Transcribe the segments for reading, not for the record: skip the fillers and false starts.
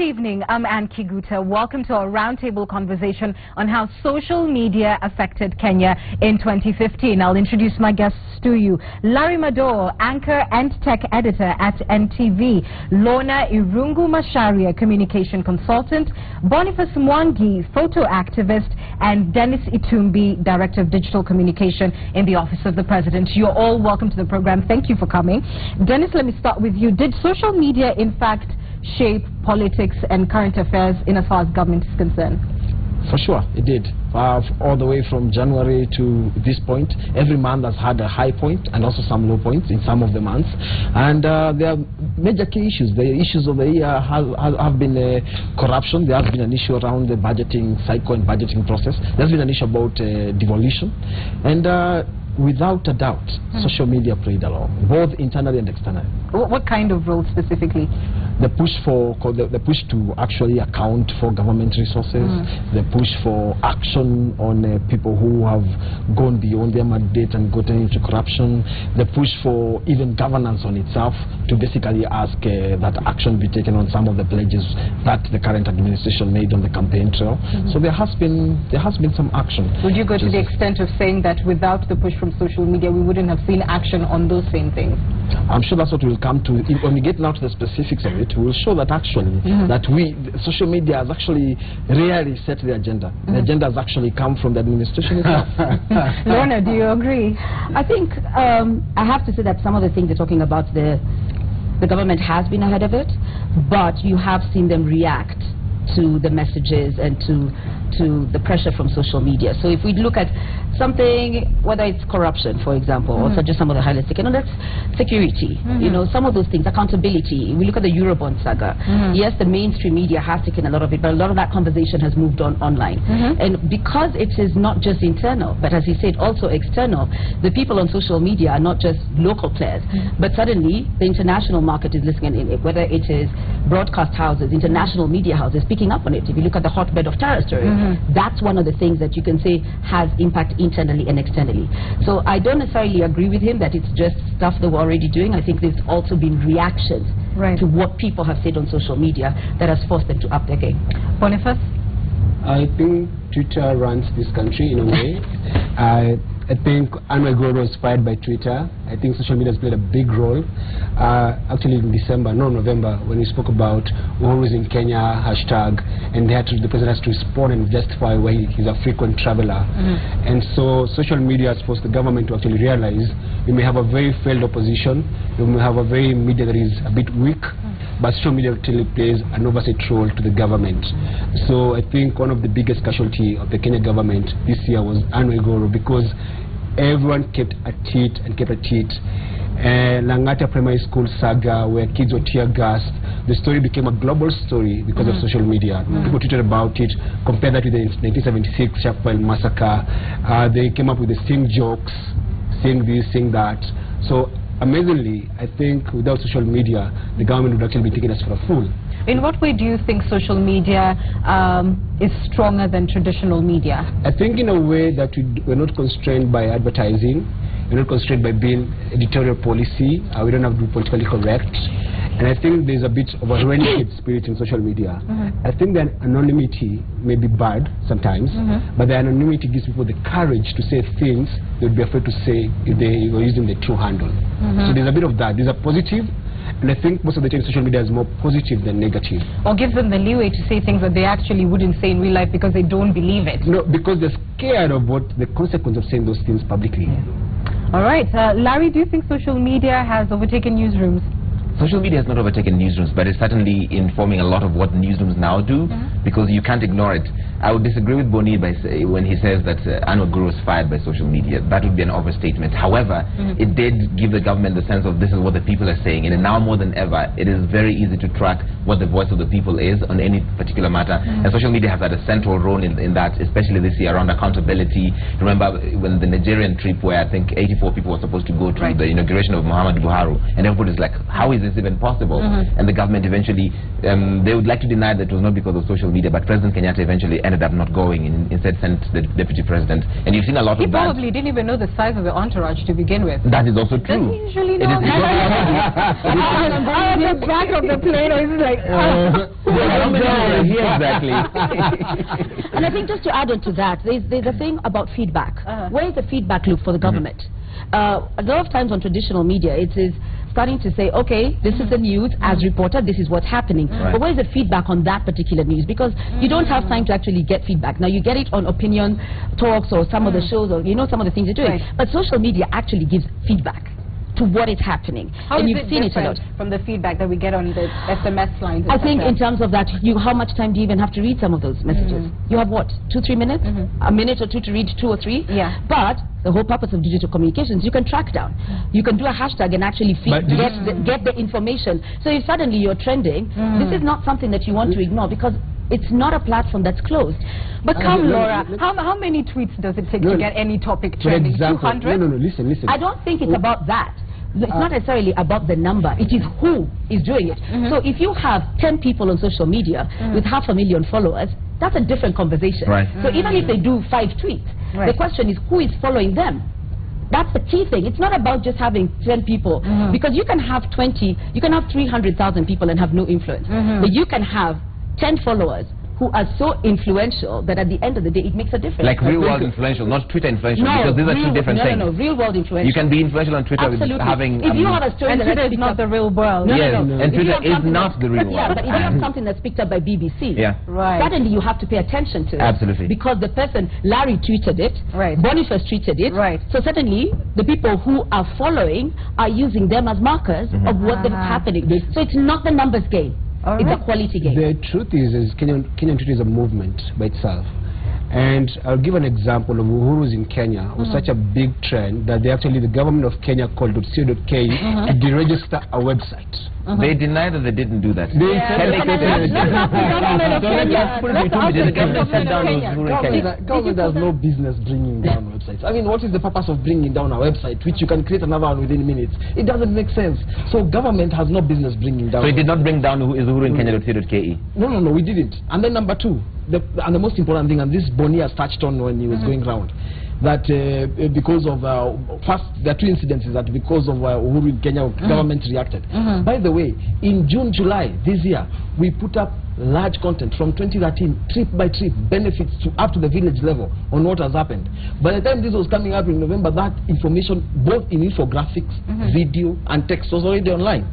Good evening, I'm Ann Kiguta. Welcome to our roundtable conversation on how social media affected Kenya in 2015. I'll introduce my guests to you. Larry Mador, anchor and tech editor at NTV. Lorna Irungu Masharia, communication consultant. Boniface Mwangi, photo activist. And Dennis Itumbi, director of digital communication in the Office of the President. You're all welcome to the program. Thank you for coming. Dennis, let me start with you. Did social media, in fact, shape politics and current affairs in as far as government is concerned? For sure, it did. All the way from January to this point, every month has had a high point and also some low points in some of the months. And there are major key issues. The issues of the year have been corruption. There has been an issue around the budgeting cycle and budgeting process. There's been an issue about devolution. And without a doubt, social media played a role, both internally and externally. What kind of role specifically? The push to actually account for government resources, the push for action on people who have gone beyond their mandate and gotten into corruption, the push for even governance on itself to basically ask that action be taken on some of the pledges that the current administration made on the campaign trail. So there has been some action. Would you go to the extent of saying that without the push from social media, we wouldn't have seen action on those same things? I'm sure that's what we'll come to. When we get now to the specifics of it, we'll show that actually that social media has actually rarely set the agenda. The agenda has actually come from the administration itself. Lorna, do you agree? I think I have to say that some of the things they're talking about, the government has been ahead of it, but you have seen them react to the messages and to the pressure from social media. So if we look at something, whether it's corruption, for example, or just some of the highlights, you know, that's security, you know, some of those things, accountability. We look at the Eurobond saga. Yes, the mainstream media has taken a lot of it, but a lot of that conversation has moved on online. And because it is not just internal, but as he said, also external, the people on social media are not just local players, but suddenly the international market is listening in, whether it is broadcast houses, international media houses picking up on it. If you look at the hotbed of terror story, that's one of the things that you can say has impact internally and externally. So I don't necessarily agree with him that it's just stuff that we're already doing. I think there's also been reactions to what people have said on social media that has forced them to up their game. Boniface? I think Twitter runs this country in a way. I think Anne was inspired by Twitter. I think social media has played a big role. Actually in November, when we spoke about Uhuru in Kenya, hashtag, and the president has to respond and justify why he's a frequent traveler. And so social media has forced the government to actually realize you may have a very failed opposition, you may have a very media that is a bit weak, but social media actually plays an oversight role to the government. So I think one of the biggest casualty of the Kenya government this year was Anne Waiguru, because everyone kept at it and kept at it. Langata Primary School saga, where kids were tear gassed, the story became a global story because of social media. People tweeted about it. Compare that with the 1976 Chapel massacre. They came up with the sing jokes, sing this, sing that. So amazingly, I think without social media, the government would actually be taking us for a fool. In what way do you think social media is stronger than traditional media? I think in a way that we're not constrained by advertising, we're not constrained by being editorial policy, we don't have to be politically correct. And I think there's a bit of a renegade spirit in social media. I think that anonymity may be bad sometimes, but the anonymity gives people the courage to say things they would be afraid to say if they were using the true handle. So there's a bit of that. There's a positive, and I think most of the time social media is more positive than negative. Or gives them the leeway to say things that they actually wouldn't say in real life because they don't believe it. No, because they're scared of what the consequence of saying those things publicly. All right. Larry, do you think social media has overtaken newsrooms? Social media has not overtaken newsrooms, but it's certainly informing a lot of what newsrooms now do, because you can't ignore it. I would disagree with Boni when he says that Anne Waiguru was fired by social media. That would be an overstatement. However, it did give the government the sense of this is what the people are saying, and now more than ever, it is very easy to track what the voice of the people is on any particular matter. And social media has had a central role in that, especially this year around accountability. Remember when the Nigerian trip where I think 84 people were supposed to go to the inauguration of Muhammadu Buhari, and everybody's like, how is this even possible? And the government eventually they would like to deny that it was not because of social media, but President Kenyatta eventually ended up not going and instead sent the deputy president. And you've seen a lot of that. He probably didn't even know the size of the entourage to begin with. That is also true. Does he usually know? On the back of the plane, it's like, exactly. And I think just to add on to that, there's a thing about feedback. Where is the feedback loop for the government? A lot of times on traditional media, it is starting to say, okay, this is the news, as reported, this is what's happening. Right. But where is the feedback on that particular news? Because you don't have time to actually get feedback. Now, you get it on opinion talks or some of the shows, or some of the things you're doing. Right. But social media actually gives feedback to what is happening. How and is you've it seen it a lot from the feedback that we get on the SMS lines? I think in terms of that, how much time do you even have to read some of those messages? You have what, 2-3 minutes? A minute or two to read 2 or 3? Yeah. But the whole purpose of digital communications, you can track down. You can do a hashtag and actually get the information. So if suddenly you're trending, this is not something that you want to ignore, because it's not a platform that's closed. But come, Laura, how many tweets does it take to get any topic trending? 200? No, listen. I don't think it's about that. It's not necessarily about the number. It is who is doing it. So if you have 10 people on social media with 500,000 followers, that's a different conversation. Right. So even if they do 5 tweets, the question is who is following them. That's the key thing. It's not about just having 10 people, because you can have 20, you can have 300,000 people and have no influence. But you can have 10 followers who are so influential that at the end of the day it makes a difference. Like real world influential, not Twitter influential, because these are two different things. No, real world influential. You can be influential on Twitter with having... If you have a story and Twitter is not the real world. And Twitter is not the real world. Yeah, but if you have something that's picked up by BBC, suddenly you have to pay attention to it. Absolutely. Because the person, Larry tweeted it, Boniface tweeted it, so suddenly the people who are following are using them as markers of what is happening. So it's not the numbers game. It's a quality game. The truth is Kenyan Twitter is a movement by itself. And I'll give an example of Uhuru's in Kenya. It was such a big trend that the government of Kenya called .co.ke to deregister a website. They deny that they didn't do that. Government has no business bringing down websites. I mean, what is the purpose of bringing down a website which you can create another one within minutes? It doesn't make sense. So government has no business bringing down. So it did not bring down Uhuru in Kenya.co.ke? No, we didn't. And then number 2, and the most important thing, and this Boni has touched on when he was going round, that because of, first, there are 2 incidences that because of Uhuru in Kenya, government reacted. By the way, in June, July this year, we put up large content from 2013, trip by trip, benefits up to the village level on what has happened. By the time this was coming up in November, that information, both in infographics, video, and text, was already online.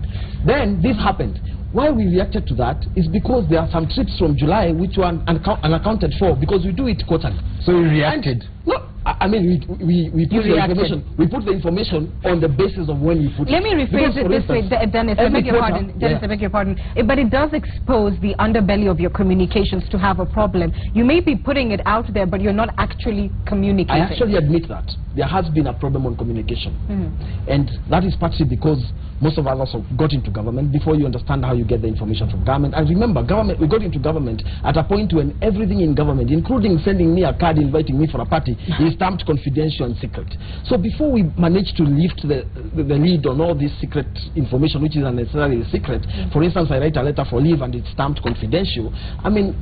Then this happened. Why we reacted to that is because there are some trips from July which were unaccounted for, because we do it quarterly. So we reacted? No, I mean we put the information. We put the information on the basis of when we put. Let me rephrase it this way, Dennis. I beg your pardon. Dennis, I beg your pardon. But it does expose the underbelly of your communications to have a problem. You may be putting it out there, but you're not actually communicating. I actually admit that there has been a problem on communication, and that is partly because most of us also got into government before you understand how you get the information from government. And remember, government, we got into government at a point when everything in government, including sending me a card inviting me for a party, is stamped confidential and secret. So before we manage to lift the lead on all this secret information, which is unnecessarily secret, for instance, I write a letter for leave and it's stamped confidential, I mean,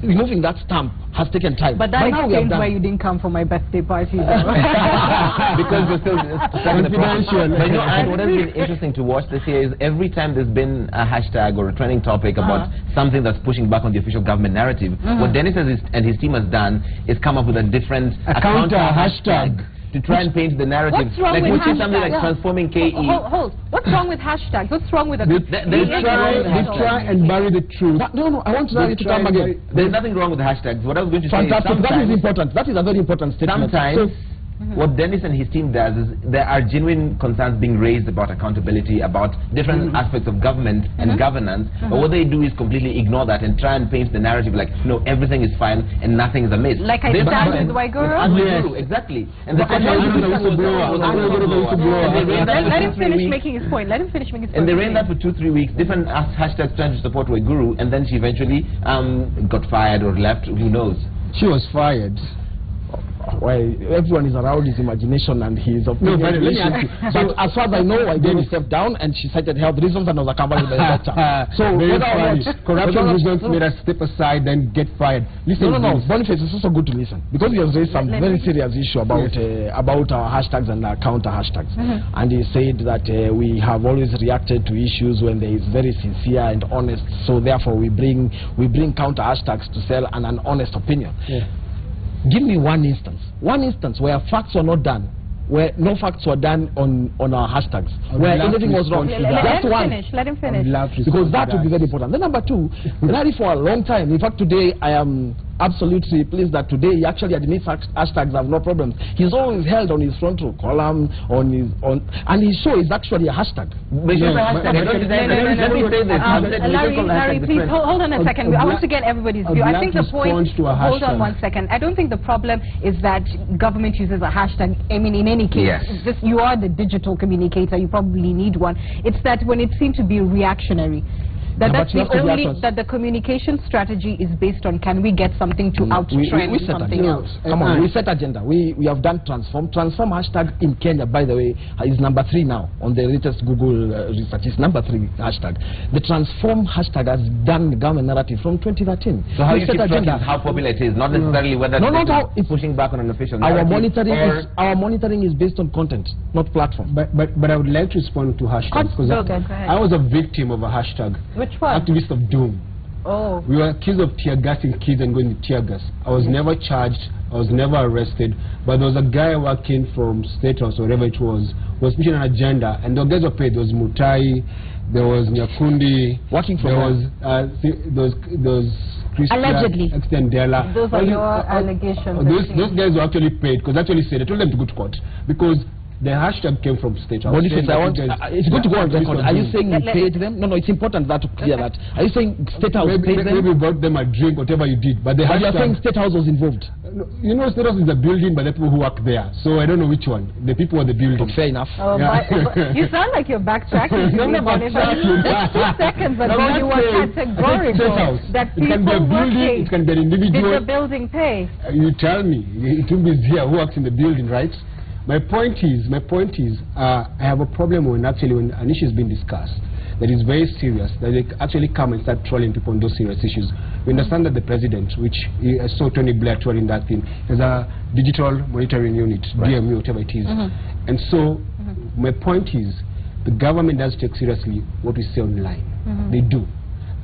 removing that stamp has taken time. But that explains why you didn't come for my birthday party. Because we're still confidential. But you know, and what has been interesting to watch this year is every time there's been a hashtag or a trending topic about something that's pushing back on the official government narrative, what Dennis and his team has done is come up with a different counter hashtag to try and paint the narrative. What's wrong like with which is something like transforming KE. Hold. What's wrong with hashtags? What's wrong with they try and bury the truth. No, I want to come again. There's nothing wrong with the hashtags. What I was going to say is that is important. That is a very important statement. Sometimes what Dennis and his team does is there are genuine concerns being raised about accountability, about different aspects of government and governance, but what they do is completely ignore that and try and paint the narrative like, no, everything is fine and nothing is amiss. Like I stand with Waiguru? Yes, exactly. And the Let him finish making his point. And they ran that for 2-3 weeks, different hashtags trying to support Waiguru, and then she eventually got fired or left, who knows. She was fired. well, everyone is around his imagination and his opinion. No, but let me ask you. But as far as I know, I gave a step down, and she cited health reasons, and I was accompanied by the doctor. So very whether or funny. not Corruption reasons made us step aside and get fired. Listen, no. Boniface, it's also good to listen, because he has raised some very serious issue about about our hashtags and our counter hashtags. And he said that we have always reacted to issues when there is very sincere and honest. So therefore, we bring counter hashtags to sell an honest opinion. Give me one instance where facts were not done, where no facts were done on our hashtags, where anything was wrong. Let him finish. Because that would be very important. Then number two, Larry, for a long time, in fact today I am absolutely pleased that today he actually admits hashtags have no problems. He's always held on his front row column, and his show is actually a hashtag. Larry, please hold on a second. I want to get everybody's view. I think the point, hold on 1 second. I don't think the problem is that government uses a hashtag. I mean, in any case, you are the digital communicator, you probably need one. It's that when it seems to be reactionary, that's the only, that the communication strategy is based on, can we get something to outtrend something else? Come on, we set agenda. We have done transform. Transform hashtag in Kenya, by the way, is number 3 now on the latest Google research. It's number 3 hashtag. The transform hashtag has done the government narrative from 2013. So how you keep tracking how popular it is, not necessarily whether it's pushing back on an official narrative. Our monitoring is based on content, not platform. But I would like to respond to hashtags, because I was a victim of a hashtag. Which one? Activist of Doom. Oh. We were accused of tear gassing kids and going to tear gas. I was never charged, I was never arrested, but there was a guy working from State House, or whatever it was pushing an agenda, and the guys were paid. There was Mutai, there was Nyakundi, working from those Christian, allegedly. Extendela. Those are your allegations. Those guys were actually paid, because actually said, I told them to go to court, because the hashtag came from State House. Boniface, it's good to go on record. Are you saying you paid them? No, it's important that to clear that. Are you saying State House paid them? Maybe bought them a drink, whatever you did. But you're saying State House was involved? You know, State House is the building by the people who work there. So I don't know which one. The people or the building. Fair enough. Oh, but you sound like you're backtracking. No, I'm not backtracking. 2 seconds ago you were categorical that it can be a building, it can be an individual. Did the building pay? You tell me. It will be here who works in the building, right? My point is, I have a problem when an issue is being discussed that is very serious, that they actually come and start trolling people on those serious issues. We understand that the president, which I saw Tony Blair trolling that thing, has a digital monitoring unit, DMU, whatever it is. And so, my point is, the government does take seriously what we say online. They do.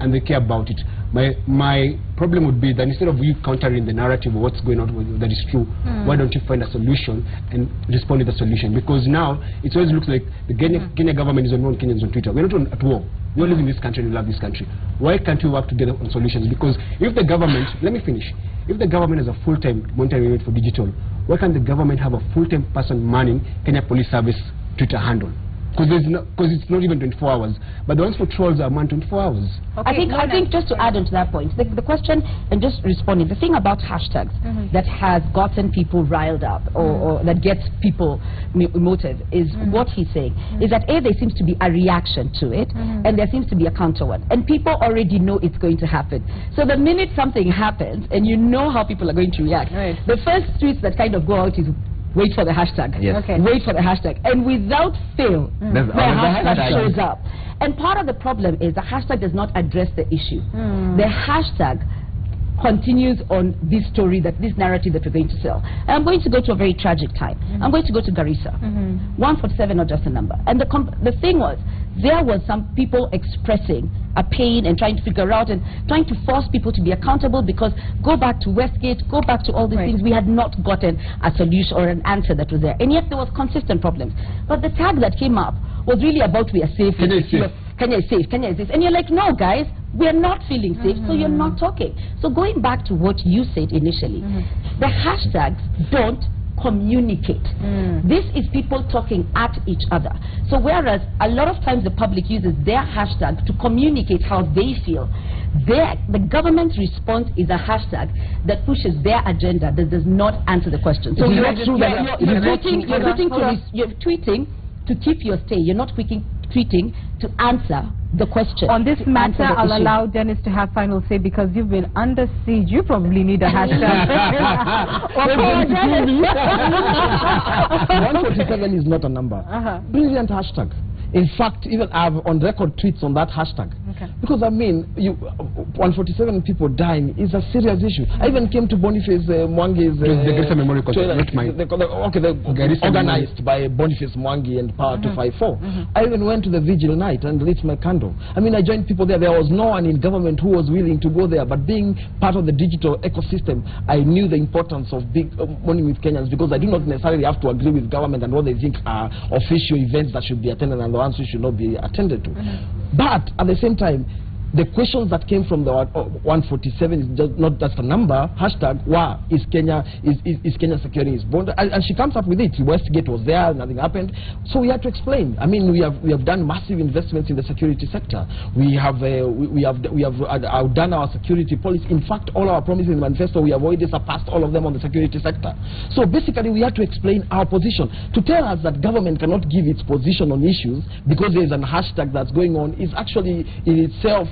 And they care about it. My problem would be that instead of you countering the narrative of what's going on that is true, why don't you find a solution and respond to the solution? Because now it always looks like the Kenya government is on one, Kenyans on Twitter. We're not at war. We all live in this country and we love this country. Why can't we work together on solutions? Because if the government, let me finish, if the government has a full-time monitoring unit for digital, why can't the government have a full-time person manning Kenya Police Service Twitter handle? Because it's not even 24 hours, but the ones for trolls are manned 24 hours. Okay, I think just to add on to that point, the question, and just responding, the thing about hashtags that has gotten people riled up, or that gets people emotive, is what he's saying, is that there seems to be a reaction to it, and there seems to be a counter one, and people already know it's going to happen. So the minute something happens, and you know how people are going to react, the first tweets that kind of go out is, wait for the hashtag. Wait for the hashtag. And without fail, the hashtag shows up. And part of the problem is the hashtag does not address the issue. The hashtag continues on this story, this narrative that we're going to sell. And I'm going to go to a very tragic time. I'm going to go to Garissa. 147, not just a number. And the thing was, there was some people expressing a pain and trying to figure out and trying to force people to be accountable, because go back to Westgate, go back to all these things, we had not gotten a solution or an answer that was there. And yet there was consistent problems. But the tag that came up was really about we are safe. Kenya is safe, Kenya is this. And you're like, no guys, we are not feeling safe, so you're not talking. So going back to what you said initially, the hashtags don't communicate. This is people talking at each other. So whereas a lot of times the public uses their hashtag to communicate how they feel, the government's response is a hashtag that pushes their agenda, that does not answer the question. So you're tweeting to keep your stay. You're not tweeting tweeting to answer the question. On this matter, I'll allow Dennis to have final say because you've been under siege. You probably need a hashtag. 147 is not a number. Brilliant hashtag. In fact, even I have on record tweets on that hashtag. Okay. Because, I mean, 147 people dying is a serious issue. I even came to Boniface Mwangi's... the Garissa Memorial Concert, not mine. Organized by Boniface Mwangi and Power 254. I even went to the vigil night and lit my candle. I mean, I joined people there. There was no one in government who was willing to go there. But being part of the digital ecosystem, I knew the importance of big Morning with Kenyans because I do not necessarily have to agree with government and what they think are official events that should be attended and the ones should not be attended to. But at the same time, the questions that came from the 147 is just not just a number. Hashtag, wow, is Kenya securing its border? And she comes up with it. Westgate was there, nothing happened. So we had to explain. I mean, we have done massive investments in the security sector. We have outdone our security policy. In fact, all our promises in the manifesto, we have already surpassed all of them on the security sector. So basically, we had to explain our position. To tell us that government cannot give its position on issues because there is a hashtag that's going on is actually in itself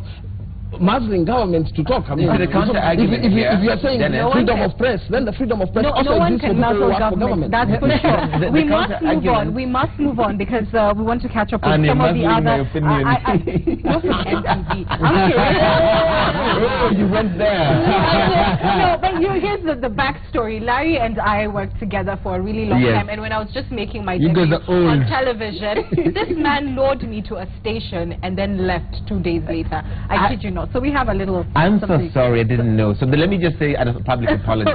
muzzling government to talk. I mean, if you are saying freedom of press, then the freedom of press also exists for people who work for government. That's for sure. We must move on. We must move on because we want to catch up with some of the other. You went there. No, but here's the backstory. Larry and I worked together for a really long time, and when I was just making my debut on television, this man lured me to a station and then left 2 days later. I kid you not. So we have a little... I'm so sorry, I didn't know. So let me just say as a public apology,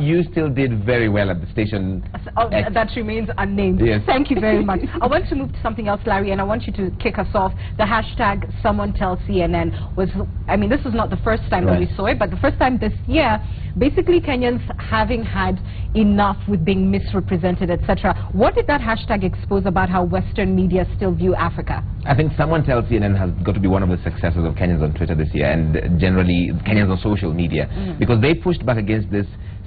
you still did very well at the station. That remains unnamed. Yes. Thank you very much. I want to move to something else, Larry, and I want you to kick us off. The hashtag Someone Tell CNN was, I mean, this is not the first time that we saw it, but the first time this year, basically Kenyans having had enough with being misrepresented, etc. What did that hashtag expose about how Western media still view Africa? I think Someone Tell CNN has got to be one of the successes of Kenyans on Twitter this year, and generally Kenyans on social media, because they pushed back against this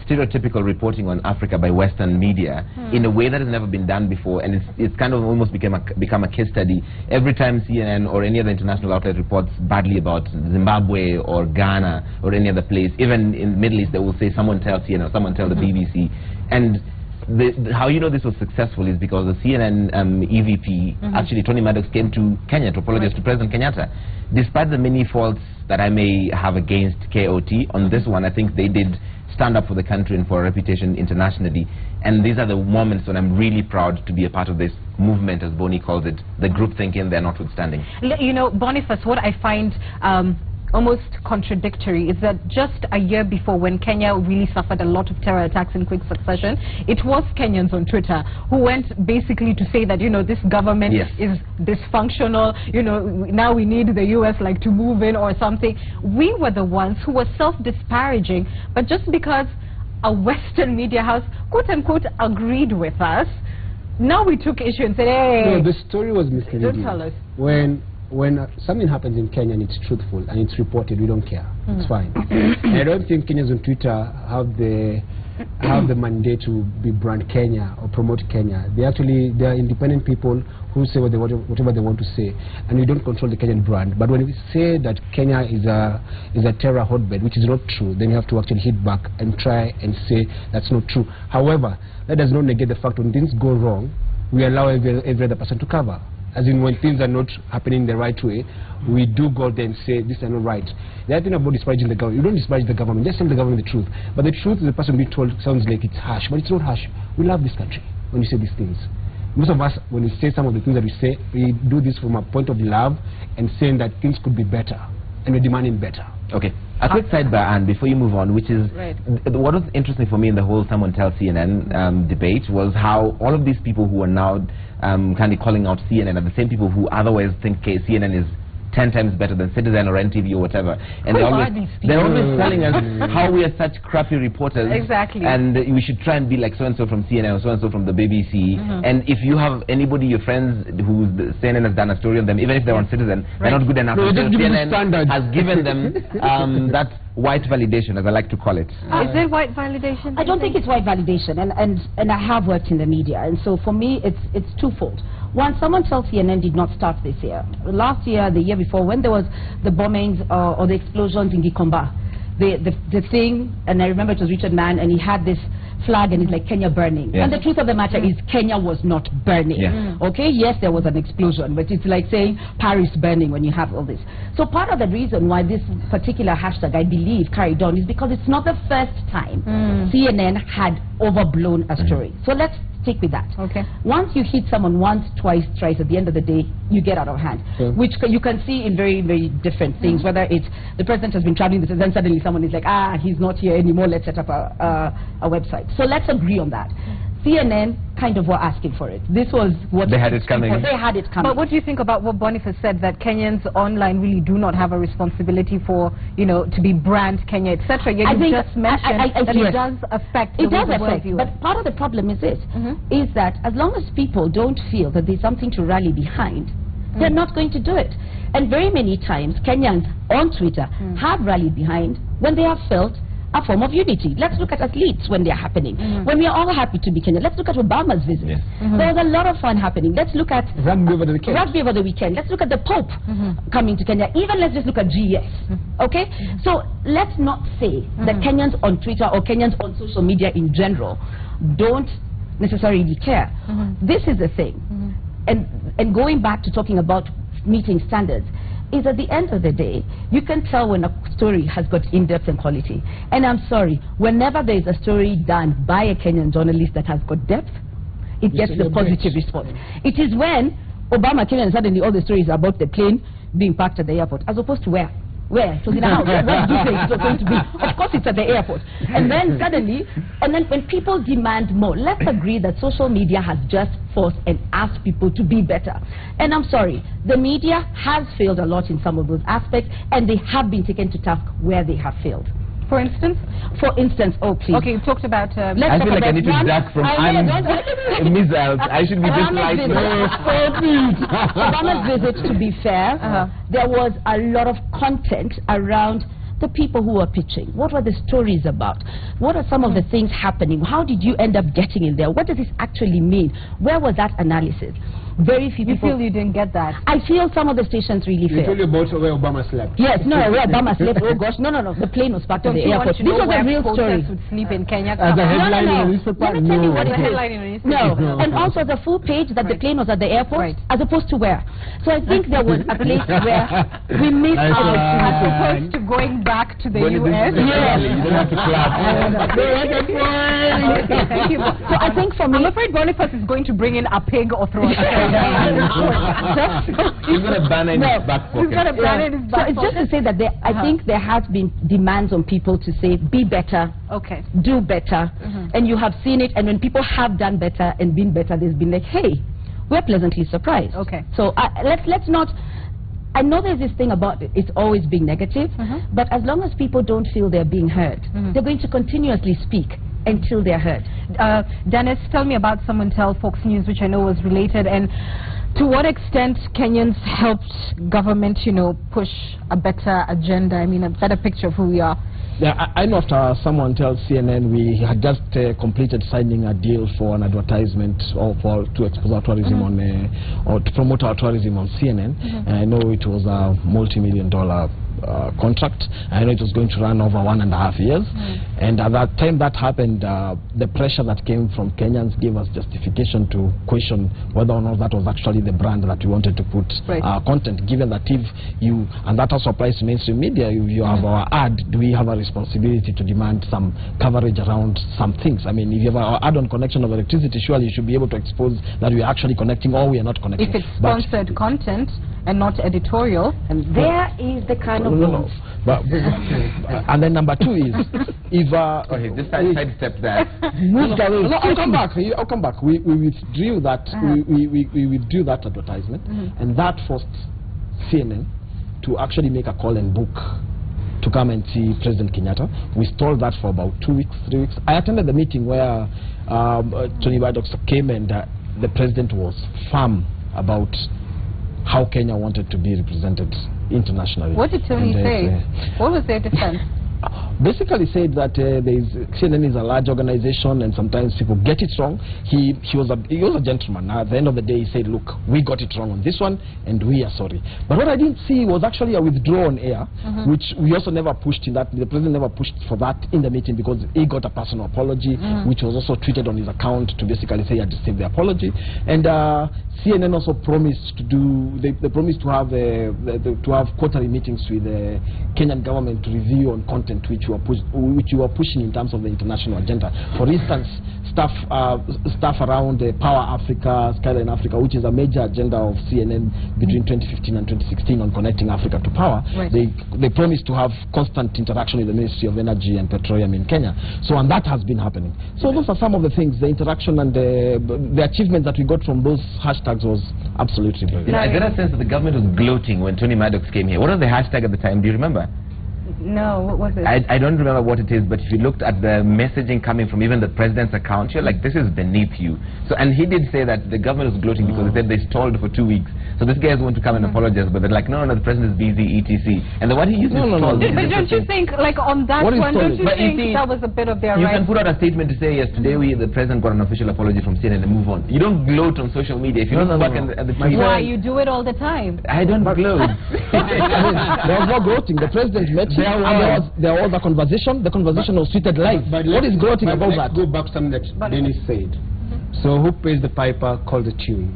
stereotypical reporting on Africa by Western media in a way that has never been done before, and it's kind of almost become a case study. Every time CNN or any other international outlet reports badly about Zimbabwe or Ghana or any other place, even in the Middle East, they will say someone tell CNN or someone tell the BBC. And how you know this was successful is because the CNN EVP, actually Tony Maddox, came to Kenya to apologize to President Kenyatta. Despite the many faults that I may have against KOT, on this one I think they did stand up for the country and for a reputation internationally. And these are the moments when I'm really proud to be a part of this movement, as Boni calls it, the group thinking they're notwithstanding. You know, Boniface, what I find almost contradictory is that just a year before, when Kenya really suffered a lot of terror attacks in quick succession, it was Kenyans on Twitter who went basically to say that, you know, this government is dysfunctional, you know, now we need the US like to move in or something. We were the ones who were self-disparaging, but just because a Western media house, quote unquote, agreed with us, now we took issue and said, hey. No, the story was misleading. Don't tell us. When something happens in Kenya and it's truthful and it's reported, we don't care. It's fine. And I don't think Kenyans on Twitter have the mandate to be brand Kenya or promote Kenya. They are independent people who say whatever they want to say, and we don't control the Kenyan brand. But when we say that Kenya is a terror hotbed, which is not true, then you have to actually hit back and try and say that's not true. However, that does not negate the fact when things go wrong, we allow every other person to cover. As in, when things are not happening the right way, we do go there and say, this is not right. The other thing about disparaging the government, you don't disparage the government, just tell the government the truth. But the truth, the person being told sounds like it's harsh, but it's not harsh. We love this country when you say these things. Most of us, when we say some of the things that we say, we do this from a point of love and saying that things could be better, and we're demanding better. Okay. A quick sidebar, Anne, before you move on, which is what was interesting for me in the whole Someone Tell CNN debate was how all of these people who are now kind of calling out CNN are the same people who otherwise think CNN is 10 times better than Citizen or NTV or whatever. And they're always telling us how we are such crappy reporters. Exactly. And we should try and be like so-and-so from CNN or so-and-so from the BBC. And if you have anybody, your friends, who CNN has done a story on them, even if they're on Citizen, they're not good enough. CNN has given them that white validation, as I like to call it. Is it white validation? I don't think it's white validation, and I have worked in the media, and so for me it's twofold. One, someone tells CNN did not start this year. Last year, the year before, when there was the bombings or the explosions in Gikomba, the thing, and I remember it was Richard Mann, and he had this flag and it's like Kenya burning. Yeah. And the truth of the matter is Kenya was not burning. Yeah. Okay, yes, there was an explosion, but it's like saying Paris burning when you have all this. So part of the reason why this particular hashtag, I believe, carried on is because it's not the first time CNN had overblown a story. So let's stick with that. Okay. Once you hit someone once, twice, thrice, at the end of the day, you get out of hand, which you can see in very, very different things, whether it's the president has been traveling, then suddenly someone is like, he's not here anymore, let's set up a website. So let's agree on that. CNN kind of were asking for it. This was what they had it coming. They had it coming. But what do you think about what Boniface said, that Kenyans online really do not have a responsibility for, you know, to be brand Kenya, etc. You just mentioned that it does affect the way the world views. But part of the problem is this, is that as long as people don't feel that there's something to rally behind, they're not going to do it. And very many times, Kenyans on Twitter have rallied behind when they have felt a form of unity. Let's look at athletes when they're happening. When we are all happy to be Kenya. Let's look at Obama's visit. Yes. There was a lot of fun happening. Let's look at rugby over the weekend. Rugby over the weekend. Let's look at the Pope coming to Kenya. Even let's just look at GS. Okay? So let's not say that Kenyans on Twitter or Kenyans on social media in general don't necessarily care. This is the thing. And going back to talking about meeting standards, is at the end of the day, you can tell when a story has got in-depth and quality. And I'm sorry, whenever there is a story done by a Kenyan journalist that has got depth, it gets the positive response. It is when Obama came and suddenly all the stories about the plane being parked at the airport, as opposed to where? Where? It was in a house. Where do you think it was going to be? Of course it's at the airport. And then suddenly, when people demand more, let's agree that social media has just forced and asked people to be better. And I'm sorry, the media has failed a lot in some of those aspects, and they have been taken to task where they have failed. For instance? For instance, oh please. Okay, you've talked about... I feel like I need to duck from missiles. I should be just like... Obama's visit, to be fair, there was a lot of content around the people who were pitching. What were the stories about? What are some of the things happening? How did you end up getting in there? What does this actually mean? Where was that analysis? Very few people... You feel you didn't get that? I feel some of the stations really failed. You told you about where Obama slept. Yes, no, where Obama slept. Oh gosh, no. The plane was parked at the airport. This was a real story. Would sleep in Kenya. The headline in the newspaper? Let me tell you what it is. No, and also the full page that the plane was at the airport, as opposed to where. So I think there was a place where we missed out. As opposed to going back to the U.S. Yes. You don't have to clap. Okay, thank you. So I think for me... I'm afraid Boniface is going to bring in a pig or throw a He's got a banner in his back pocket. He's got a banner in his back pocket. So it's just to say that I think there has been demands on people to say, be better, do better, and you have seen it, and when people have done better and been better, there's been like, hey, we're pleasantly surprised. Okay. So let's not... I know there's this thing about it's always being negative, but as long as people don't feel they're being heard, they're going to continuously speak until they're heard. Dennis, tell me about Someone Tell Fox News, which I know was related, and to what extent Kenyans helped government, you know, push a better agenda, I mean, a better picture of who we are. Yeah, I know after Someone Tells CNN, we had just completed signing a deal for an advertisement or to expose our tourism on, or to promote our tourism on CNN. And I know it was a multi-million-dollar contract. I know it was going to run over 1.5 years. And at that time that happened, the pressure that came from Kenyans gave us justification to question whether or not that was actually the brand that we wanted to put our content, given that if you, and that also applies to mainstream media, if you have our ad, do we have a responsibility to demand some coverage around some things? I mean, if you have our ad on connection of electricity, surely you should be able to expose that we are actually connecting or we are not connecting. If it's sponsored content and not editorial, and there is the kind of But and then number two is if okay, just sidestep that. Moved away. No, I'll come back. I'll come back. We withdrew that. We withdrew that advertisement, and that forced CNN to actually make a call and book to come and see President Kenyatta. We stalled that for about 2 weeks, 3 weeks. I attended the meeting where Tony Badox came, and the president was firm about how Kenya wanted to be represented internationally. What did Tony say? What was their defense? basically said that CNN is a large organization and sometimes people get it wrong. He was a gentleman. At the end of the day, he said, look, we got it wrong on this one and we are sorry. But what I didn't see was actually a withdrawal on air, which we also never pushed in that. The president never pushed for that in the meeting because he got a personal apology, which was also tweeted on his account to basically say he had received the apology. And CNN also promised to do, they promised to have quarterly meetings with the Kenyan government to review on content which you are pushing in terms of the international agenda. For instance, stuff around Power Africa, Skyline Africa, which is a major agenda of CNN between 2015 and 2016 on connecting Africa to power. Right. They promised to have constant interaction with the Ministry of Energy and Petroleum in Kenya. So, and that has been happening. So those are some of the things, the interaction and the achievements that we got from those hashtags was absolutely brilliant. I get a sense that the government was gloating when Tony Maddox came here. What was the hashtag at the time? Do you remember? No, what was it? I don't remember what it is, but if you looked at the messaging coming from even the president's account, you're like, this is beneath you. So, and he did say that the government was gloating because they said they stalled for 2 weeks. So this guys want to come and apologize, but they're like, no, the president is busy, etc. And the what he used is stalled. But don't you think, like on that one, don't you think that was a bit of their right? You can put out a statement to say, yes, today the president got an official apology from CNN and move on. You don't gloat on social media. If you look back at the why? You do it all the time. I don't gloat. There was no gloating. The president met him. There was a conversation. The conversation was tweeted live. But what is gloating about that? Let's go back to something that Dennis said. So who pays the piper calls the tune.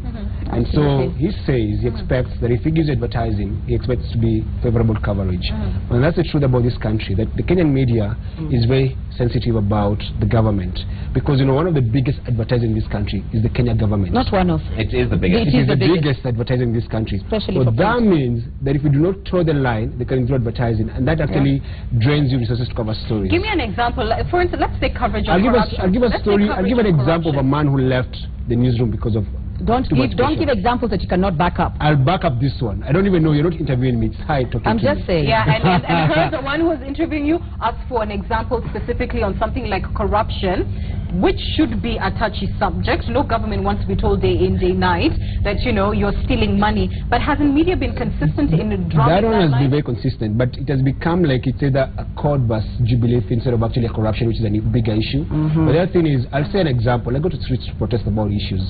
And so he says he expects that if he gives advertising, he expects to be favorable coverage. And that's the truth about this country, that the Kenyan media is very sensitive about the government. Because, you know, one of the biggest advertising in this country is the Kenya government. Not one of. It is the biggest. It is the biggest advertising in this country. Especially so that means that if you do not toe the line, they can do advertising. And that actually drains you resources to cover stories. Give me an example. For instance, let's say coverage of corruption. I'll give an example of a man who left the newsroom because of Don't give examples that you cannot back up. I'll back up this one. I don't even know. You're not interviewing me. It's Hi talking I'm just saying. Yeah, and her, the one who was interviewing you, asked for an example specifically on something like corruption, which should be a touchy subject. No government wants to be told day in, day night that, you know, you're stealing money. But hasn't media been consistent in drumming that one? Has been very consistent, but it has become like it's either a code bus jubilee instead of actually a corruption, which is a bigger issue. But the other thing is, I'll say an example. I go to streets to protest about issues.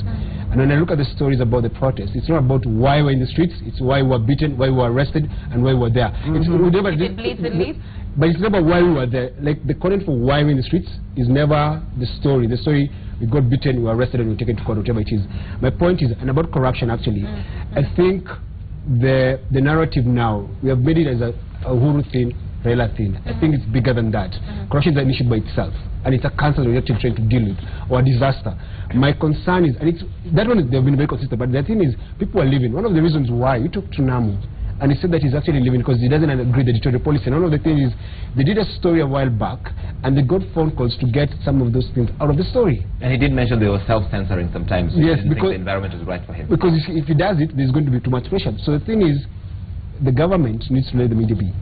And when I look at the stories about the protests, it's not about why we're in the streets, it's why we were beaten, why we were arrested, and why we were there. It bleeds and leads. But it's never why we were there. Like, the content for why we're in the streets is never the story. The story, we got beaten, we were arrested, and we were taken to court, whatever it is. My point is, and about corruption actually, I think the narrative now, we have made it as a Uhuru thing, Raila thing. I think it's bigger than that. Corruption is an issue by itself, and it's a cancer that we're actually trying to deal with, or a disaster. My concern is, and it's, that one they've been very consistent, but the thing is, people are leaving. One of the reasons why, we talked to Namu, and he said that he's actually leaving because he doesn't agree with the editorial policy. And one of the things is, they did a story a while back, and they got phone calls to get some of those things out of the story. And he did mention they were self-censoring sometimes, so yes, he didn't because think the environment was right for him. Because if he does it, there's going to be too much pressure. So the thing is, the government needs to let the media be.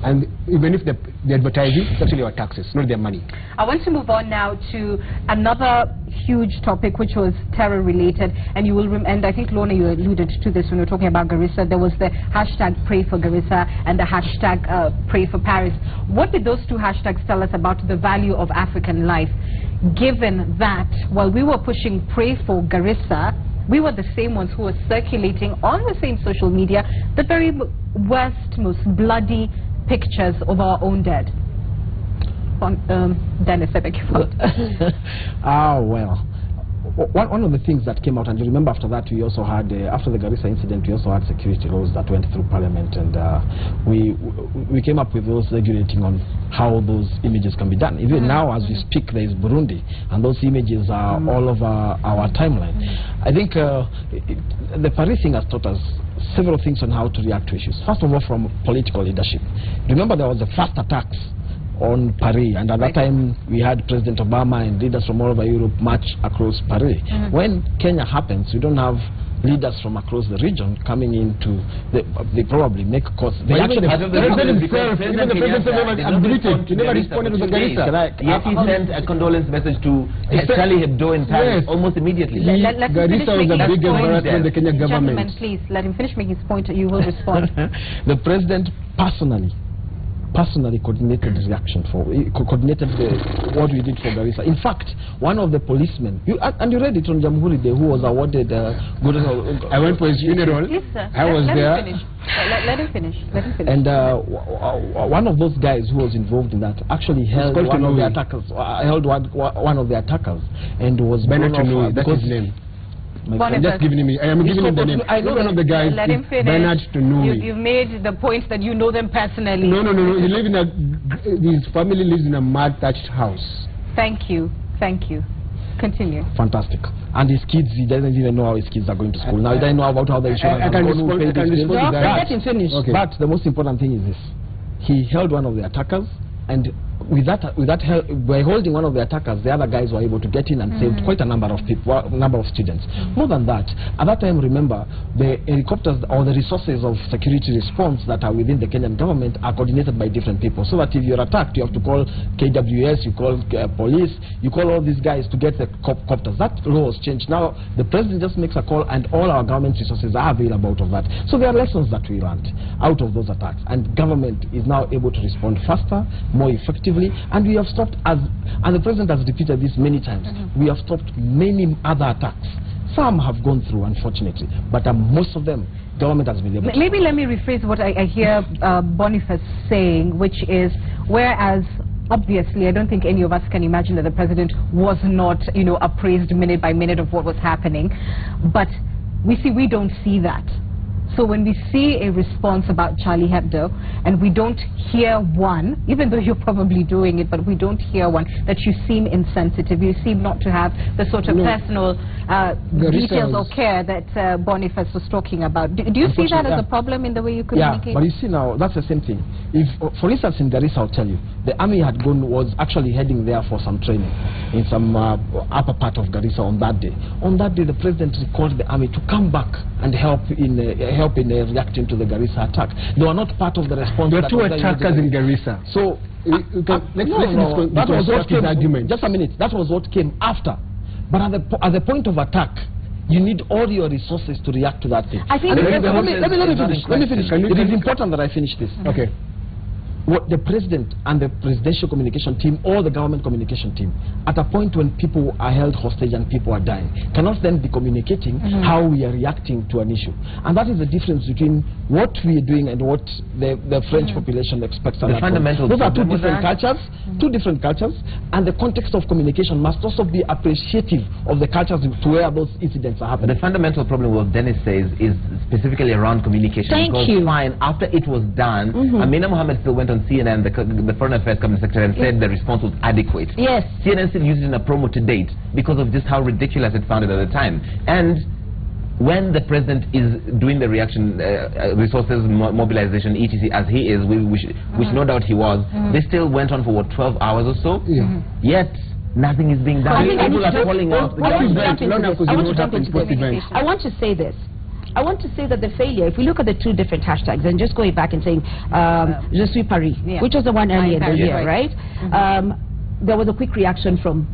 And even if they're advertising, it's actually our taxes, not their money. I want to move on now to another huge topic, which was terror-related. And you will and I think, Lorna, you alluded to this when we were talking about Garissa. There was the hashtag Pray for Garissa and the hashtag Pray for Paris. What did those two hashtags tell us about the value of African life, given that while we were pushing Pray for Garissa, we were the same ones who were circulating on the same social media the very worst, most bloody pictures of our own dead. Dennis, I beg your pardon. Well, one of the things that came out, and you remember after that we also had, after the Garissa incident, we also had security laws that went through Parliament, and we came up with those regulating on how those images can be done. Even now, as we speak, there is Burundi, and those images are all over our timeline. I think the Paris thing has taught us several things on how to react to issues. First of all, from political leadership. Remember, there was the first attacks on Paris, and at that time we had President Obama and leaders from all over Europe march across Paris. When Kenya happens, we don't have leaders from across the region coming into they probably make cause. They actually the president himself, even the president never responded to the Garissa. Yet he sent a condolence message to Charlie Hebdo in Paris almost immediately. Garissa was the biggest embarrassment in the Kenya government. Gentlemen, please let him finish making his point. You will respond. The president personally personally coordinated the reaction for, coordinated what we did for Garissa. In fact, one of the policemen, and you read it on Jamhuri Day, who was awarded I went for his funeral. Yes, sir. I was there. Let him finish. Let him finish. And one of those guys who was involved in that actually held one of the attackers. Held one of the attackers, and was Bernard Tunui. That's his name. I'm just giving him. I am giving him the name. I know one of the guys. Let him finish. Bernard Tunui. You've made the point that you know them personally. No. He live in his family lives in a mud thatched house. Thank you. Continue. Fantastic. And his kids, he doesn't even know how his kids are going to school. Now he doesn't know about how the insurance. I can respond to that. Let him finish. Okay. But the most important thing is this: he held one of the attackers, and by holding one of the attackers, the other guys were able to get in and saved quite a number of people, number of students. More than that, at that time, remember, the helicopters or the resources of security response that are within the Kenyan government are coordinated by different people. So that if you're attacked, you have to call KWS, you call police, you call all these guys to get the copters. That law has changed. Now, the president just makes a call and all our government resources are available out of that. So there are lessons that we learned out of those attacks. And government is now able to respond faster, more effectively, and we have stopped, and the president has repeated this many times, we have stopped many other attacks. Some have gone through, unfortunately, but most of them, government has been able to. Maybe let me rephrase what I hear Boniface saying, which is, whereas obviously I don't think any of us can imagine that the president was not, appraised minute by minute of what was happening, but we don't see that. So when we see a response about Charlie Hebdo and we don't hear one, even though you're probably doing it, but we don't hear one, that you seem insensitive, you seem not to have the sort of personal details or care that Boniface was talking about. Do you see that as a problem in the way you communicate? Yeah, but you see now, that's the same thing. If, for instance, in Garissa, I'll tell you, the army was actually heading there for some training in some upper part of Garissa on that day. On that day, the president recalled the army to come back and help in reacting to the Garissa attack. They were not part of the response. There were two attackers in Garissa. So that was what came. Argument. Just a minute. That was what came after. But at the point of attack, you need all your resources to react to that thing. I think let me finish. It is important that I finish this. Okay. What the president and the presidential communication team or the government communication team, at a point when people are held hostage and people are dying, cannot then be communicating how we are reacting to an issue. And that is the difference between what we are doing and what the French population expects. The fundamental Those are two different cultures, and the context of communication must also be appreciative of the cultures to where those incidents are happening. The fundamental problem, what Dennis says, is specifically around communication. Thank you. Fine, after it was done, Amina Mohammed still went on CNN, the Foreign Affairs Cabinet Secretary, and said the response was adequate. Yes. CNN still used it in a promo to date because of just how ridiculous it sounded at the time. And when the president is doing the reaction, resources mobilization, etc., as he is, which no doubt he was, they still went on for, what, 12 hours or so? Yeah. Yet, nothing is being done. People are calling out. I want to say this. I want to say that the failure, if we look at the two different hashtags, and just going back and saying, Je suis Paris, which was the one earlier in the year, right? There was a quick reaction from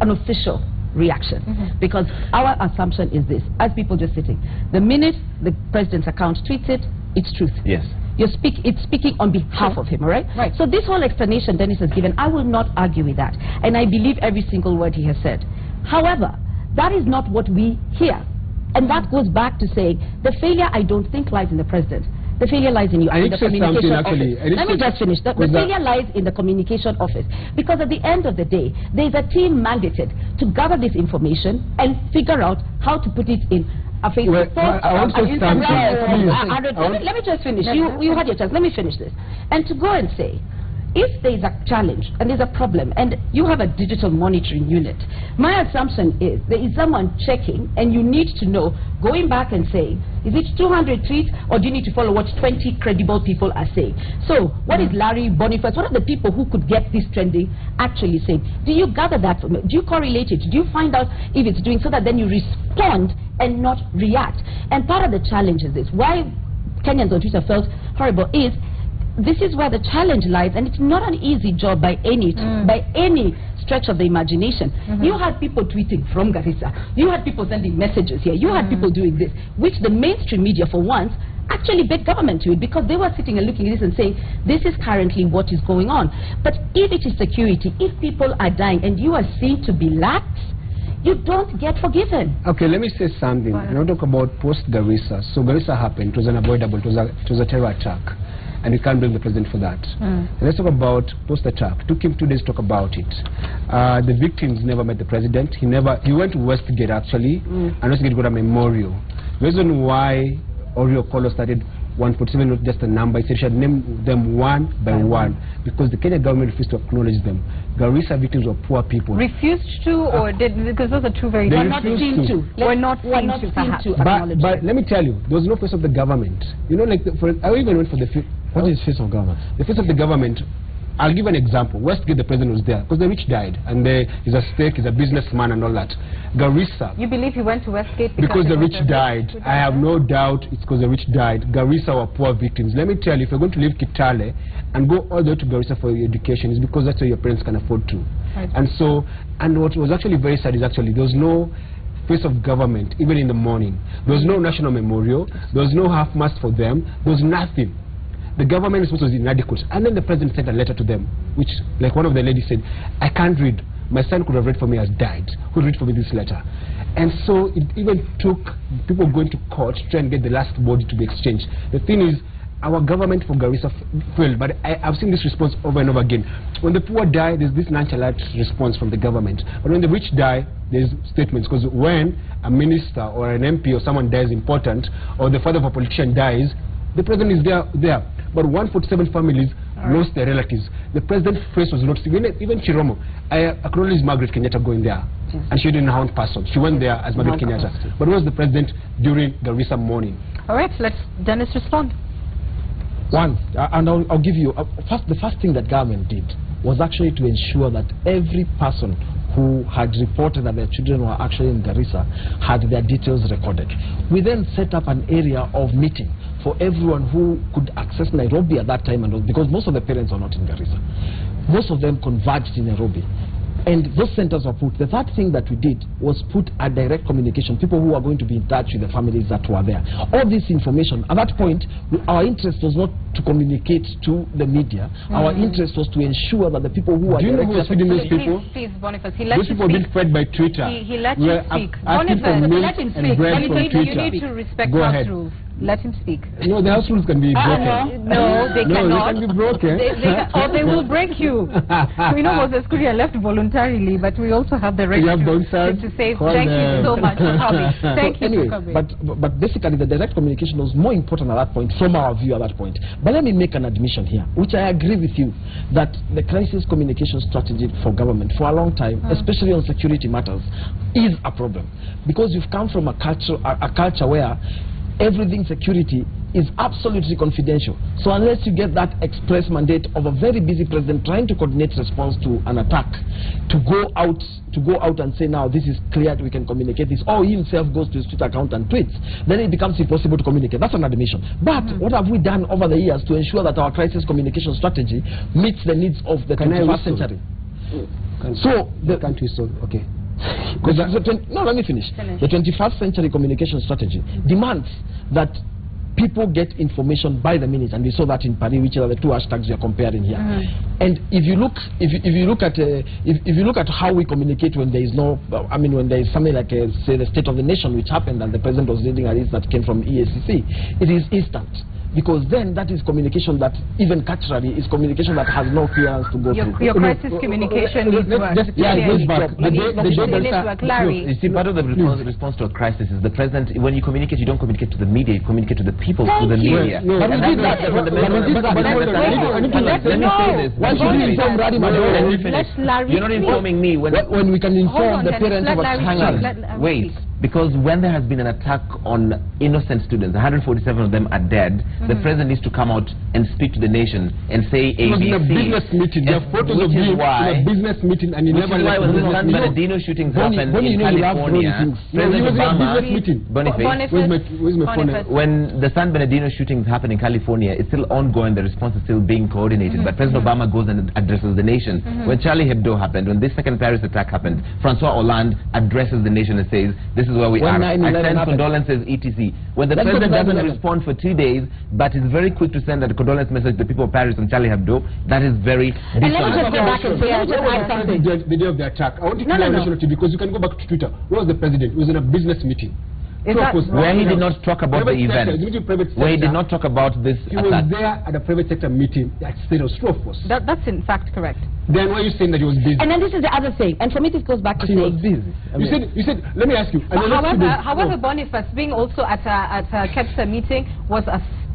an official reaction, because our assumption is this, as people just sitting, the minute the president's account tweets it, it's truth. Yes. It's speaking on behalf of him, all right? Right. So this whole explanation Dennis has given, I will not argue with that. And I believe every single word he has said. However, that is not what we hear. And that goes back to saying, the failure I don't think lies in the president. The failure lies in you, in the communication office. Let me just finish. The failure lies in the communication office. Because at the end of the day, there is a team mandated to gather this information and figure out how to put it in a Facebook post. Let me just finish. You had your chance. Let me finish this. And to go and say, if there is a challenge and there's a problem and you have a digital monitoring unit, my assumption is there is someone checking and you need to know, going back and saying, is it 200 tweets or do you need to follow what 20 credible people are saying? So what is Larry, Boniface, what are the people who could get this trending actually saying? Do you gather that from it? Do you correlate it? Do you find out if it's doing, so that then you respond and not react? And part of the challenge is this. Why Kenyans on Twitter felt horrible is, this is where the challenge lies, and it's not an easy job by any stretch of the imagination. You had people tweeting from Garissa. You had people sending messages here. You had people doing this, which the mainstream media, for once, actually bait government to it, because they were sitting and looking at this and saying, this is currently what is going on. But if it is security, if people are dying and you are seen to be lax, you don't get forgiven. Okay, let me say something. I want to talk about post-Garissa. So Garissa happened. It was unavoidable. It was a terror attack. And we can't blame the president for that. Let's talk about post-attack. It took him 2 days to talk about it. The victims never met the president. He went to Westgate, actually, and Westgate got a memorial. The reason why Oreo Kolo started 147, not just a number, he said she had named them one by one, because the Kenya government refused to acknowledge them. Garissa victims were poor people. Refused to, or did, because those are two very We're not seen to. We're not seen to, perhaps. But let me tell you, there was no face of the government. You know, like, I even went for the... What is face of government? The face of the government, I'll give an example. Westgate, the president was there, because the rich died, and he's a stake, he's a businessman and all that. Garissa... You believe he went to Westgate because the rich died. I have no doubt it's because the rich died. Garissa were poor victims. Let me tell you, if you're going to leave Kitale and go all the way to Garissa for your education, it's because that's what your parents can afford to. Right. And what was actually very sad is actually there was no face of government, even in the morning. There was no national memorial. There was no half-mast for them. There was nothing. The government response was inadequate. And then the president sent a letter to them, which, like one of the ladies said, I can't read. My son could have read for me, has died. Who would read for me this letter? And so it even took people going to court to try and get the last body to be exchanged. The thing is, our government for Garissa failed, but I've seen this response over and over again. When the poor die, there's this nonchalant response from the government. But when the rich die, there's statements. Because when a minister or an MP or someone dies important, or the father of a politician dies, the president is there. But 147 families lost their relatives. The president's face was not... Even Chiromo, I acknowledge Margaret Kenyatta going there. And she didn't have person. She went there as Margaret Kenyatta. But who was the president during Garissa morning? All right, let's Dennis respond. One, and I'll give you... the first thing that government did was actually to ensure that every person who had reported that their children were actually in Garissa had their details recorded. We then set up an area of meeting for everyone who could access Nairobi at that time, and because most of the parents are not in Garissa. Most of them converged in Nairobi. And those centers were put. The third thing that we did was put a direct communication, people who are going to be in touch with the families that were there. All this information, at that point, our interest was not to communicate to the media. Our interest was to ensure that the people who are... Do you know who was feeding those people? Please, Boniface, he let those you people speak. being fed by Twitter. He let you speak. Boniface, let him speak. You need to respect house rules. Let him speak. No, the house rules can be broken. No, they cannot. No, they can be broken. Or they will break you. We know Moses Kuria left voluntarily, but we also have the right to say thank you so much for coming. Thank you for coming. But basically, the direct communication was more important at that point, from our view at that point. But let me make an admission here, which I agree with you, that the crisis communication strategy for government for a long time, especially on security matters, is a problem. Because you've come from a culture where everything security is absolutely confidential. So unless you get that express mandate of a very busy president trying to coordinate response to an attack, to go out and say, now this is clear, we can communicate this, or he himself goes to his Twitter account and tweets, then it becomes impossible to communicate. That's an admission. But what have we done over the years to ensure that our crisis communication strategy meets the needs of the 21st century? Okay. No, let me finish. The 21st century communication strategy demands that people get information by the minute, and we saw that in Paris, which are the two hashtags we are comparing here. And if you look at how we communicate when there is no, when there is something like say the State of the Nation, which happened, and the president was reading a list that came from EACC, it is instant. Because then that is communication that, even culturally, is communication that has no clearance to go through. Your crisis communication needs work. Yeah, it goes back. You see, part of the response to a crisis is the president, when you communicate, you don't communicate to the media, you communicate to the people through the media. But we did that. Let me say this. Why should we inform Radi Maduro? You're not informing me when we can inform the parents of what's hanging on. Wait. Because when there has been an attack on innocent students, 147 of them are dead, the president needs to come out and speak to the nation and say ABC. In a business meeting, there are photos of you in a business meeting, and you never let when the San Bernardino shootings happened in California, President Obama... When the San Bernardino shootings happened in California, it's still ongoing, the response is still being coordinated, but President Obama goes and addresses the nation. When Charlie Hebdo happened, when this second Paris attack happened, Francois Hollande addresses the nation and says, this is is where we when are. I 9/11 send happened. condolences, etc. When the Let's go to president doesn't 9/11. respond for 2 days, but is very quick to send a condolence message to the people of Paris and Charlie Hebdo, that is very And let me just go back and say, Let me add something. The day of the attack. I want to clear to because you can go back to Twitter. Where was the president? He was in a business meeting. where he did not talk about the event. Where he did not talk about this He attack. was there at a private sector meeting at State of Strofos. That's in fact correct. Then why are you saying that he was busy? And then this is the other thing. And for me, this goes back to He was saying... busy. You said, let me ask you. However, Boniface being also at a KEPSA meeting was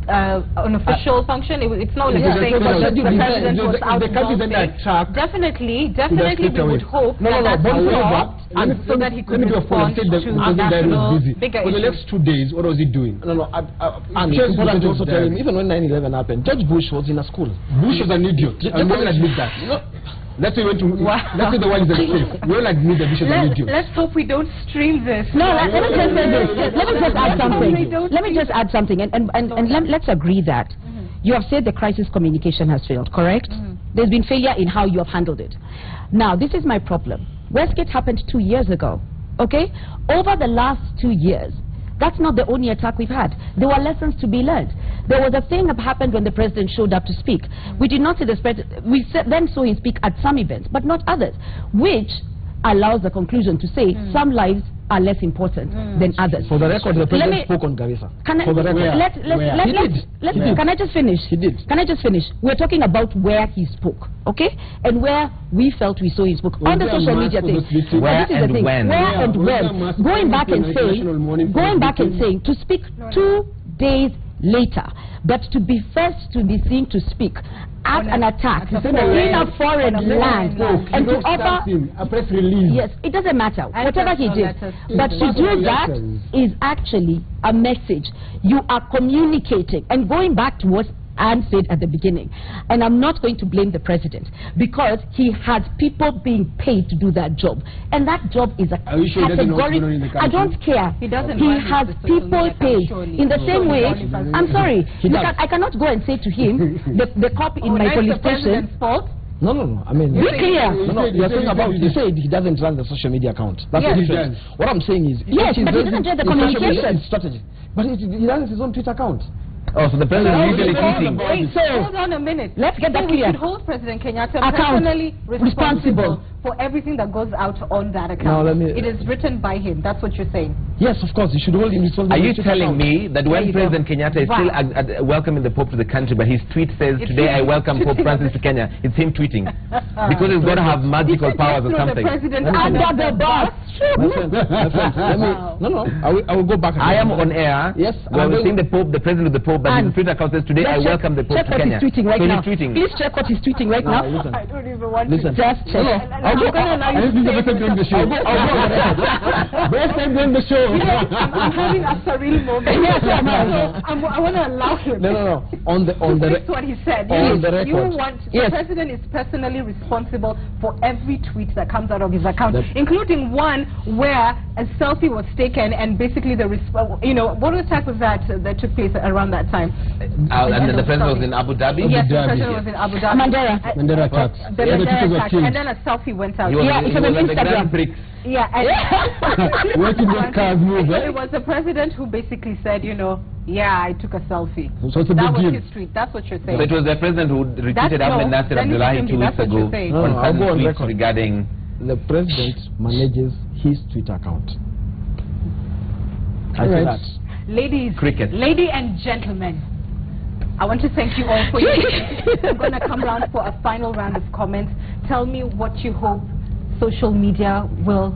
an official function. It's not like saying that the president was out of Definitely, we would hope that stopped, and so that he could respond to national bigger for the issues. next 2 days, what was he doing? And it's important to also tell him, even when 9/11 happened, George Bush was in a school. Bush was an idiot. And we all admit that. Let's say let's say the world is unsafe. We all admit that Bush is an idiot. Let's hope we don't stream this. No, let me just say this. Let me just add something. Let me just add something. And let's agree that you have said the crisis communication has failed, correct? There's been failure in how you have handled it. Now, this is my problem. Westgate happened 2 years ago, okay? Over the last 2 years, that's not the only attack we've had. There were lessons to be learned. There was a thing that happened when the president showed up to speak. We did not see the president. We then saw him speak at some events, but not others, which allows the conclusion to say some lives are less important than others. For the record, the president spoke on Garissa. For the record, can I just finish? He did. Can I just finish? We're talking about where he spoke, okay? And where we felt we saw his book on the social media thing. Where and when? Where and when? Going back and saying to speak 2 days later, but to be first to be seen to speak at an attack in a foreign land and to offer a press release. Yes, it doesn't matter whatever he did, but to do that is actually a message. You are communicating. And going back to what Anne said at the beginning, and I'm not going to blame the president because he has people being paid to do that job, and that job is a categorical. I don't care. He doesn't. He has people paid in the same way. I'm sorry, I cannot go and say to him the cop in my police station. No. I mean, be clear. No, you're saying about, you said he doesn't run the social media account. That's the difference. What I'm saying is, yes, but he doesn't do the communication strategy. But he runs his own Twitter account. Oh, so the president is usually tweeting. Hold on a minute. Let's get that clear. We should hold President Kenyatta personally responsible for everything that goes out on that account. It is written by him. That's what you're saying. Yes, of course. You should hold him responsible. Are you telling me that when President Kenyatta is still welcoming the Pope to the country, but his tweet says, "Today I welcome Pope Francis to Kenya," it's him tweeting? Because it's got to have magical powers or something. The president under the bus. I will go back. I am on air. Yes. We're seeing the Pope, the president of the Pope, but his Twitter account says, "Today I welcome the Pope to Kenya." Check what he's tweeting right now. Please check what he's tweeting right now. I don't even want to. Just check. I'm going to allow you to say the show. Best time doing the show. I'm having a surreal moment. I want to allow him. No. On the That's what he said. On the record. The president is personally responsible for every tweet that comes out of his account, including one where a selfie was taken and basically what attack was that took place around that time? And the president was in Abu Dhabi? Yes, the president was in Abu Dhabi. Mandela attack. The Mandela attack. And then a selfie went out. It's on Instagram. It was the president who basically said, I took a selfie. So it's a that big was deal. his tweet. That's what you're saying. So it was the president who retweeted Ahmed Nasser Abdullahi 2 weeks ago on certain tweets regarding... The president manages his Twitter account. I say that. Ladies and gentlemen, I want to thank you all for your I'm going to come round for a final round of comments. Tell me what you hope social media will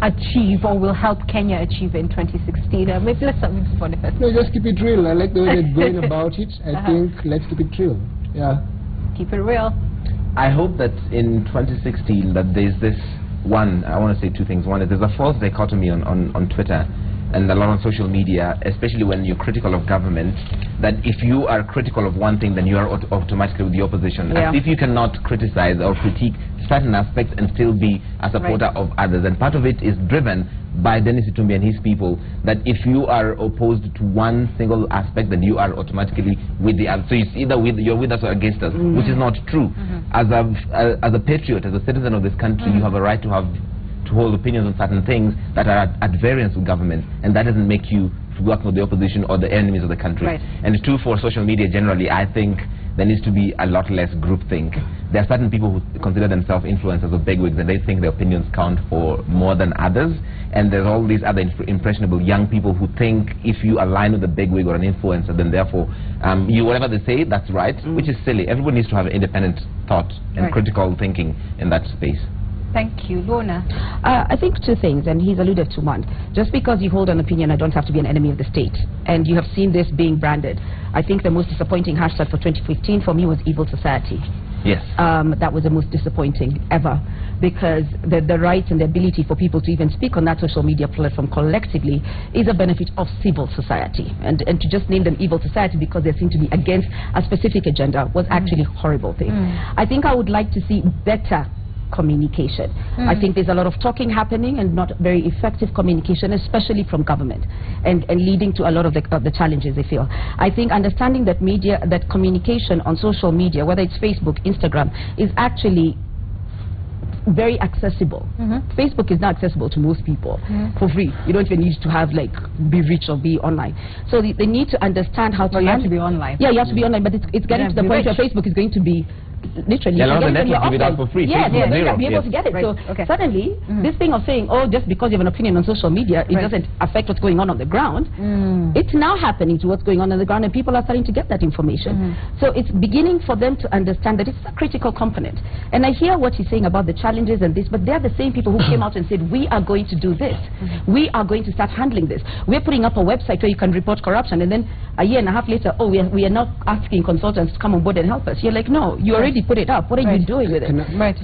achieve or will help Kenya achieve in 2016. Maybe let's start with Boniface. No, just keep it real. I like the way they're going about it. I think let's keep it real. Yeah. Keep it real. I hope that in 2016 that there's this one, I want to say two things. One is there's a false dichotomy on Twitter and a lot on social media, especially when you're critical of government, that if you are critical of one thing, then you are automatically with the opposition. As if you cannot criticize or critique certain aspects and still be a supporter of others. And part of it is driven by Dennis Itumbi and his people, that if you are opposed to one single aspect, then you are automatically with the other. So it's either you're with us or against us, which is not true. As a patriot, as a citizen of this country, you have a right to have to hold opinions on certain things that are at variance with government, and that doesn't make you work with the opposition or the enemies of the country. Right. And it's true for social media generally. I think there needs to be a lot less groupthink. There are certain people who consider themselves influencers or bigwigs, and they think their opinions count for more than others. And there's all these other impressionable young people who think if you align with a bigwig or an influencer, then therefore whatever they say, that's right, which is silly. Everyone needs to have independent thought and critical thinking in that space. Thank you. Lorna? I think two things, and he's alluded to one. Just because you hold an opinion, I don't have to be an enemy of the state. And you have seen this being branded. I think the most disappointing hashtag for 2015 for me was Evil Society. Yes. That was the most disappointing ever, because the right and the ability for people to even speak on that social media platform collectively is a benefit of civil society. And to just name them Evil Society because they seem to be against a specific agenda was actually a horrible thing. I think I would like to see better communication. I think there's a lot of talking happening and not very effective communication, especially from government, and leading to a lot of the challenges they feel. I think understanding that that communication on social media, whether it's Facebook, Instagram, is actually very accessible. Facebook is now accessible to most people for free. You don't even need to have be rich or be online. So they need to understand how to. Well, you have to be online. Yeah, you have to be online, but it's getting to the point where Facebook is going to be literally, a lot of the networks give it out for free. Yes, you're going to be able to get it. So suddenly, this thing of saying, oh, just because you have an opinion on social media, it doesn't affect what's going on the ground. It's now happening to what's going on the ground, and people are starting to get that information. So it's beginning for them to understand that it's a critical component. And I hear what he's saying about the challenges and this, but they're the same people who came out and said, we are going to do this. We are going to start handling this. We're putting up a website where you can report corruption, and then a year and a half later, oh, we are now asking consultants to come on board and help us. You're like, no, you already put it up. What are you doing with it?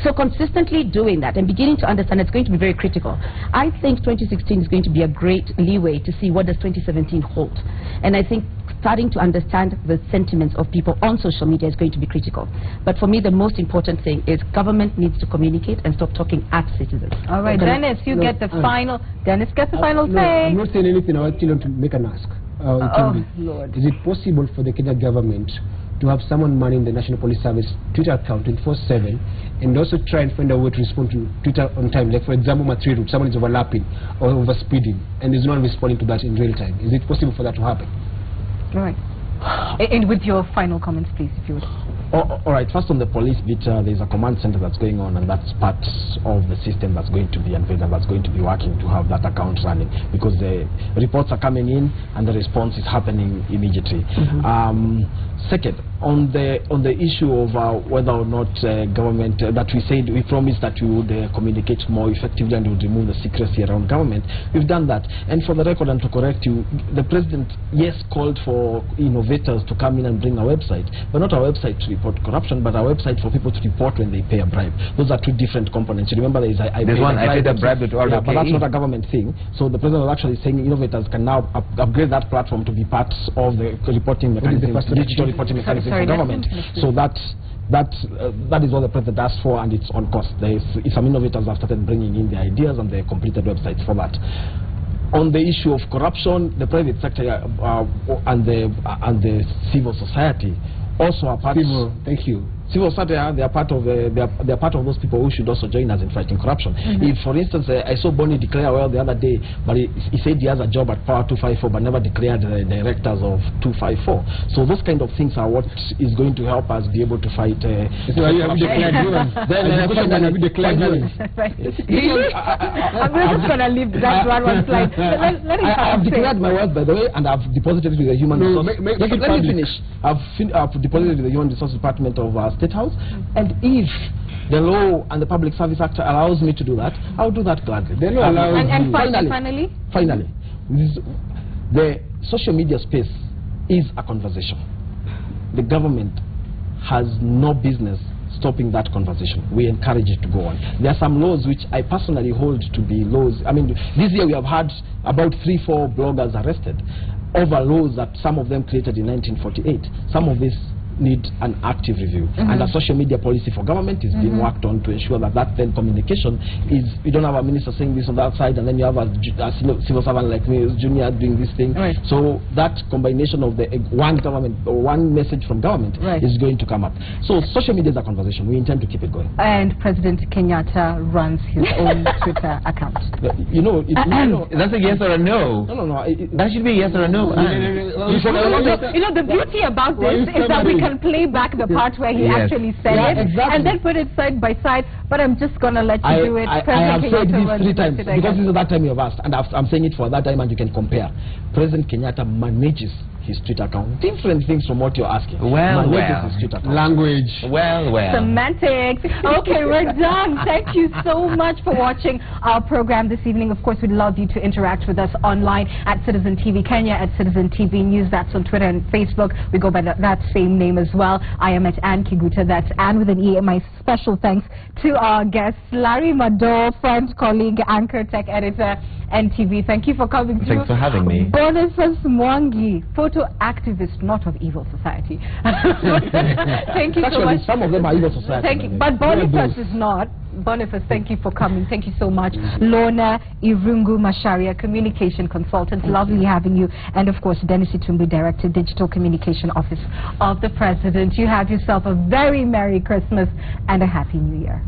So consistently doing that and beginning to understand it's going to be very critical. I think 2016 is going to be a great leeway to see what does 2017 hold. And I think starting to understand the sentiments of people on social media is going to be critical. But for me, the most important thing is government needs to communicate and stop talking at citizens. All right, Dennis, you get the final. Dennis gets the final say. I'm not saying anything. I want to make an ask. Lord. Is it possible for the Kenya government to have someone manning the National Police Service Twitter account 24/7 and also try and find a way to respond to Twitter on time? Like, for example, Matriru, someone is overlapping or overspeeding and is not responding to that in real time. Is it possible for that to happen? All right. And with your final comments, please, if you would. All right, first on the police bit, there's a command center that's going on, and that's part of the system that's going to be unveiled and that's going to be working to have that account running, because the reports are coming in and the response is happening immediately. Second, on the issue of whether or not government, that we promised that we would communicate more effectively and would remove the secrecy around government, we've done that. And for the record, and to correct you, the president, yes, called for innovators to come in and bring a website, but not a website to report corruption, but a website for people to report when they pay a bribe. Those are two different components. You remember there is I paid a bribe, but that's not a government thing. So the president was actually saying innovators can now upgrade that platform to be part of the reporting mechanism, digital reporting mechanism for government. So that is what the president asked for, and it's on cost. Some innovators have started bringing in their ideas, and they completed websites for that. On the issue of corruption, the private sector and the civil society also are part. Thank you. Civil society, they are part of those people who should also join us in fighting corruption. If, for instance, I saw Bonnie declare well the other day, but he said he has a job at Power 254, but never declared the directors of 254. So those kind of things are what is going to help us be able to fight. So have you declared violence? Have you declared violence? Really? I'm just going to leave that one slide. I have declared my wealth, by the way, and I've deposited it with the Human Resources. Let me finish. I've deposited it with the Human Resources Department of State House, and if the Law and the Public Service Act allows me to do that, I'll do that gladly. And finally, the social media space is a conversation. The government has no business stopping that conversation. We encourage it to go on. There are some laws which I personally hold to be laws. I mean, this year we have had about 3-4 bloggers arrested over laws that some of them created in 1948. Some of these need an active review. And a social media policy for government is being worked on to ensure that that then communication is, you don't have a minister saying this on that side and then you have a civil servant like me who's junior doing this thing. So that combination of the one government or one message from government is going to come up. So social media is a conversation. We intend to keep it going. And President Kenyatta runs his own Twitter account. You know, that's a yes or a no. No. That should be a yes or a no. You know, the beauty about this is that we can play back the part where he actually said it and then put it side by side. But I'm just going to let you do it. I have said this 3 times because this is that time you have asked, and I'm saying it for that time, and you can compare. President Kenyatta manages his Twitter account. Different things from what you're asking. His Twitter account. Language. Semantics. Okay, we're done. Thank you so much for watching our program this evening. Of course, we'd love you to interact with us online at Citizen TV Kenya, at Citizen TV News. That's on Twitter and Facebook. We go by that same name as well. I am at Ann Kiguta. That's Ann with an E. And my special thanks to our guests, Larry Mado, friend, colleague, anchor, tech editor, NTV. Thank you for coming through. Thanks for having me. Boniface Mwangi, photo activist, not of evil society. Thank you so much. Some of them are evil society. Thank you. But Boniface is not. Boniface, thank you for coming. Thank you so much. Lorna Irungu Masharia, communication consultant. Lovely having you. And of course, Dennis Itumbi, Director, Digital Communication Office of the President. You have yourself a very Merry Christmas and a Happy New Year.